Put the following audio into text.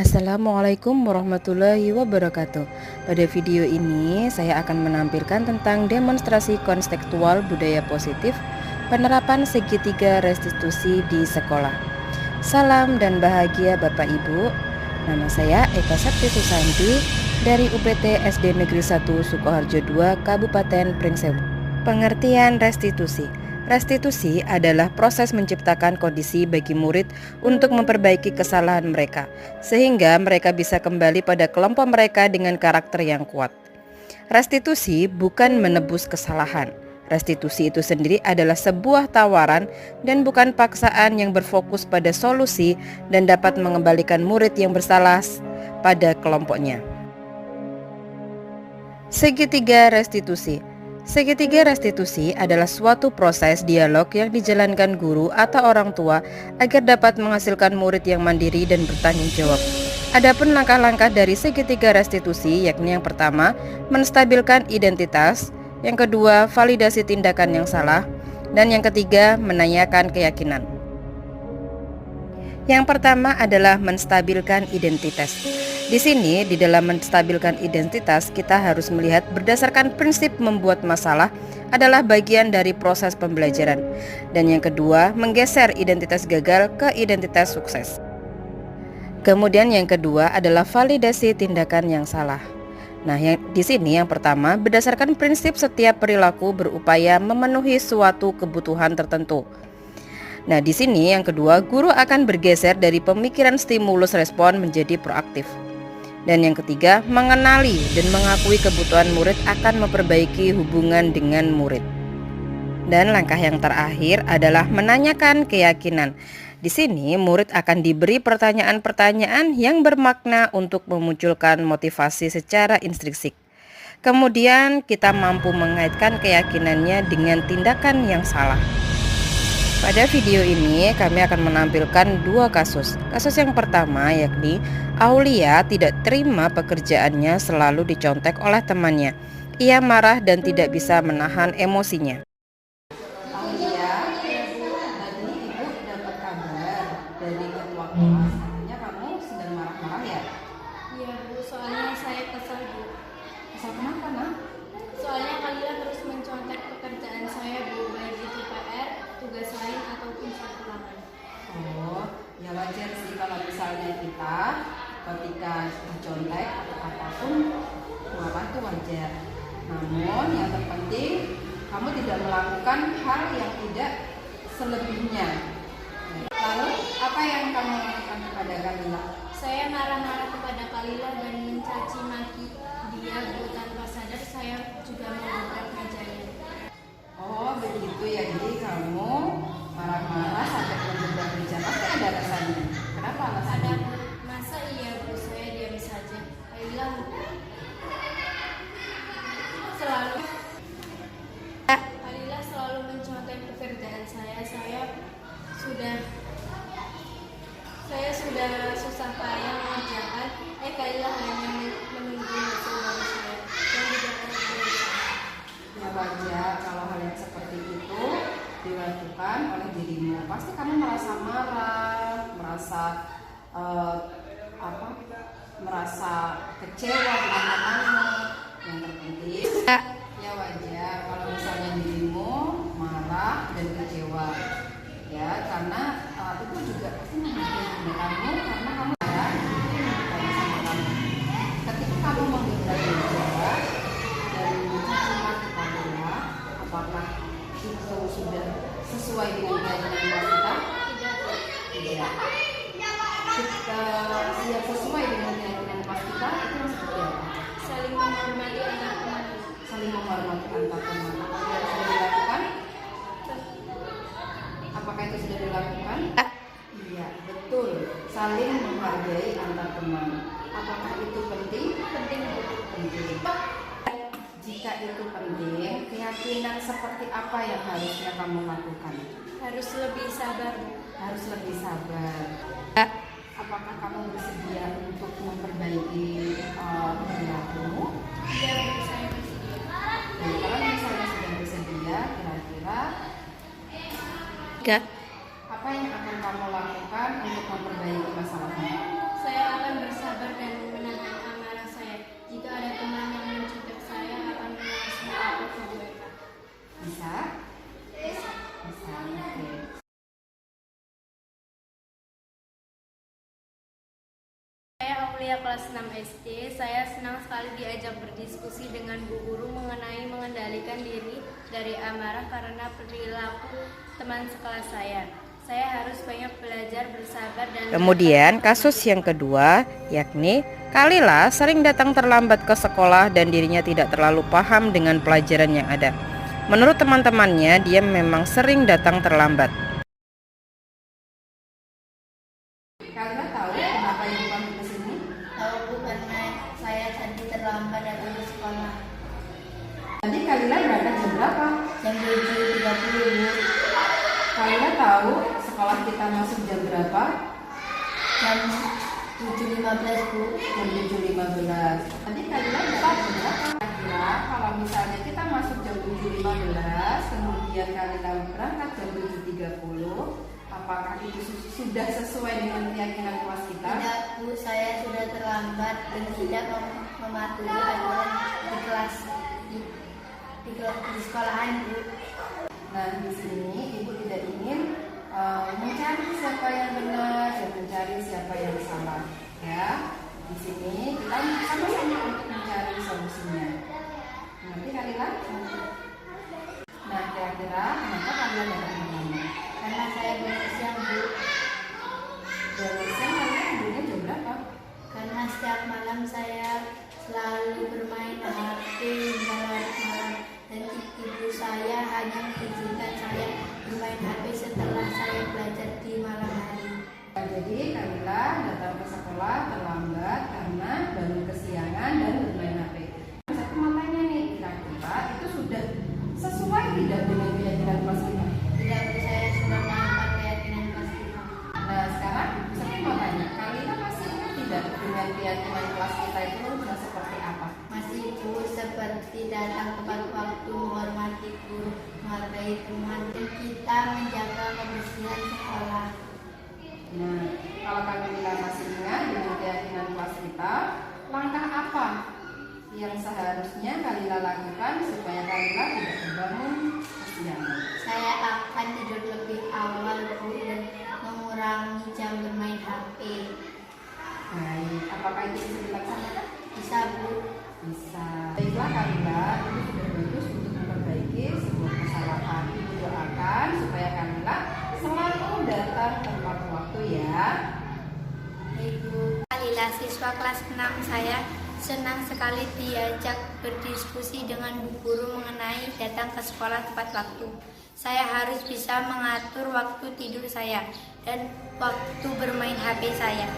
Assalamualaikum warahmatullahi wabarakatuh. Pada video ini saya akan menampilkan tentang demonstrasi kontekstual budaya positif penerapan segitiga restitusi di sekolah. Salam dan bahagia Bapak Ibu. Nama saya Eka Sakti Susanti dari UPT SD Negeri 1 Sukoharjo II Kabupaten Pringsewu. Pengertian restitusi. Restitusi adalah proses menciptakan kondisi bagi murid untuk memperbaiki kesalahan mereka, sehingga mereka bisa kembali pada kelompok mereka dengan karakter yang kuat. Restitusi bukan menebus kesalahan. Restitusi itu sendiri adalah sebuah tawaran dan bukan paksaan yang berfokus pada solusi dan dapat mengembalikan murid yang bersalah pada kelompoknya. Segitiga restitusi. Segitiga restitusi adalah suatu proses dialog yang dijalankan guru atau orang tua agar dapat menghasilkan murid yang mandiri dan bertanggung jawab. Adapun langkah-langkah dari segitiga restitusi yakni yang pertama, menstabilkan identitas, yang kedua, validasi tindakan yang salah, dan yang ketiga, menanyakan keyakinan. Yang pertama adalah menstabilkan identitas. Di sini, di dalam menstabilkan identitas, kita harus melihat berdasarkan prinsip membuat masalah adalah bagian dari proses pembelajaran. Dan yang kedua, menggeser identitas gagal ke identitas sukses. Kemudian yang kedua adalah validasi tindakan yang salah. Nah, di sini yang pertama, berdasarkan prinsip setiap perilaku berupaya memenuhi suatu kebutuhan tertentu. Nah, di sini yang kedua, guru akan bergeser dari pemikiran stimulus respon menjadi proaktif. Dan yang ketiga, mengenali dan mengakui kebutuhan murid akan memperbaiki hubungan dengan murid. Dan langkah yang terakhir adalah menanyakan keyakinan. Di sini murid akan diberi pertanyaan-pertanyaan yang bermakna untuk memunculkan motivasi secara intrinsik. Kemudian kita mampu mengaitkan keyakinannya dengan tindakan yang salah. Pada video ini kami akan menampilkan dua kasus. Kasus yang pertama yakni Aulia tidak terima pekerjaannya selalu dicontek oleh temannya. Ia marah dan tidak bisa menahan emosinya. Aulia, tadi ibu dapat kabar dari ketua kelas, katanya kamu sedang marah-marah ya? Iya Bu, soalnya saya kesal Bu. Kesal kenapa, nak? Soalnya Kalila terus mencontek pekerjaan saya Bu, baik itu PR, tugas lain ataupun saat ulangan. Oh, ya wajar sih kalau misalnya kita ketika dicontek atau apapun marah itu wajar. Namun yang terpenting kamu tidak melakukan hal yang tidak selebihnya. Lalu apa yang kamu lakukan kepada Kalila? Saya marah-marah kepada Kalila dan mencaci maki dia Bu, tanpa sadar saya juga mengobrak mejanya. Oh begitu ya, jadi kamu marah-marah sampai mengobrak meja, pasti ada alasannya. Kenapa alasannya? Masa iya Bu, saya diam saja. Kalila selalu mencontek pekerjaan saya. Saya sudah susah payah mengerjakan, Kalila hanya menunggu hasil dari saya dan tidak pernah berusaha. Ya wajar kalau hal yang seperti itu dilakukan oleh dirimu. Pasti kamu merasa marah, merasa kecewa dengan anak. Yang terpenting ya wajar kalau misalnya dirimu marah dan kecewa, ya karena itu juga pasti menghargai kamu karena kamu marah sama kamu. Ketika kamu menggerak dan mencaci maki Kalila, apakah itu sudah sesuai dengan keyakinan kita? Tidak. Kita siap sesuai dengan keyakinan kita itu seperti apa? Saling menghormati antar teman. Saling menghormati antar teman. Apakah itu sudah dilakukan? Apakah itu sudah dilakukan? Iya, betul. Saling menghargai antar teman. Apakah itu penting? Penting. Jika itu penting, keyakinan seperti apa yang harusnya kamu lakukan? Harus lebih sabar. Harus lebih sabar. Apakah kamu bersedia untuk memperbaiki perilakumu? Iya, saya bersedia. Jadi kalau misalnya sudah bersedia, kira-kira apa yang akan kamu lakukan untuk memperbaiki masalahmu? Saya akan bersedia Mulia kelas 6 SD, saya senang sekali diajak berdiskusi dengan Bu Guru mengenai mengendalikan diri dari amarah karena perilaku teman sekelas saya. Saya harus banyak belajar, bersabar, dan Kemudian kasus yang kedua, yakni Kalila sering datang terlambat ke sekolah dan dirinya tidak terlalu paham dengan pelajaran yang ada. Menurut teman-temannya, dia memang sering datang terlambat. Kalila tahu kenapa ibu panggil ke sini? tahu Bu, karena saya tadi terlambat datang ke sekolah. Tadi Kalila berangkat jam berapa? Jam 7.30 Bu. Kalila tahu sekolah kita masuk jam berapa? Jam 7.15 Bu. Jam 7.15. Tadi Kalila berangkat jam berapa? Kira kalau misalnya kita masuk jam 7.15, kemudian Kalila berangkat jam 7.30, apakah itu sudah sesuai dengan keyakinan kelas kita? Tidak Bu, saya sudah terlambat dan tidak mematuhi aturan di kelas di sekolahan Bu. Nah, di sini ibu tidak ingin mencari siapa yang benar dan mencari siapa yang salah, ya. Di sini kita sama-sama untuk mencari solusinya. Nanti Kalila. Nah, kira-kira kenapa Kalila datang pertama? Karena saya bangun siang Bu. Dari siang Kalila tidurnya jam berapa? Karena setiap malam saya selalu bermain HP hingga larut malam dan ibu saya hanya mengizinkan saya bermain HP setelah saya belajar di malam hari. Jadi Kalila datang ke sekolah terlambat karena bangun kesiangan dan bermain HP. Satu matanya nih, kira-kira itu sudah sesuai tidak dengan keyakinan kelas kita? Tidak Bu, saya sudah melakukan keyakinan kelas kita. Nah, sekarang saya mau tanya, Kalila masih ingat tidak dengan keyakinan kelas kita itu sudah seperti apa? Masih Bu, seperti datang tepat waktu, menghormati guru, menghargai teman, dan kita menjaga kebersihan sekolah. Nah, kalau Kalila masih ingat dengan keyakinan kelas kita, langkah apa yang seharusnya Kalila lakukan supaya Kalila tidak terbangun kesiangan? Saya akan tidur lebih awal Bu dan mengurangi jam bermain HP. Baik, apakah itu bisa dilaksanakan? Bisa Bu. Bisa. Baiklah Kalila, itu sudah bagus untuk memperbaiki sebuah kesalahan. Ibu doakan supaya Kalila selalu datang tepat waktu ya. Ibu Kalila, siswa kelas 6 saya senang sekali diajak berdiskusi dengan Bu Guru mengenai datang ke sekolah tepat waktu. Saya harus bisa mengatur waktu tidur saya dan waktu bermain HP saya.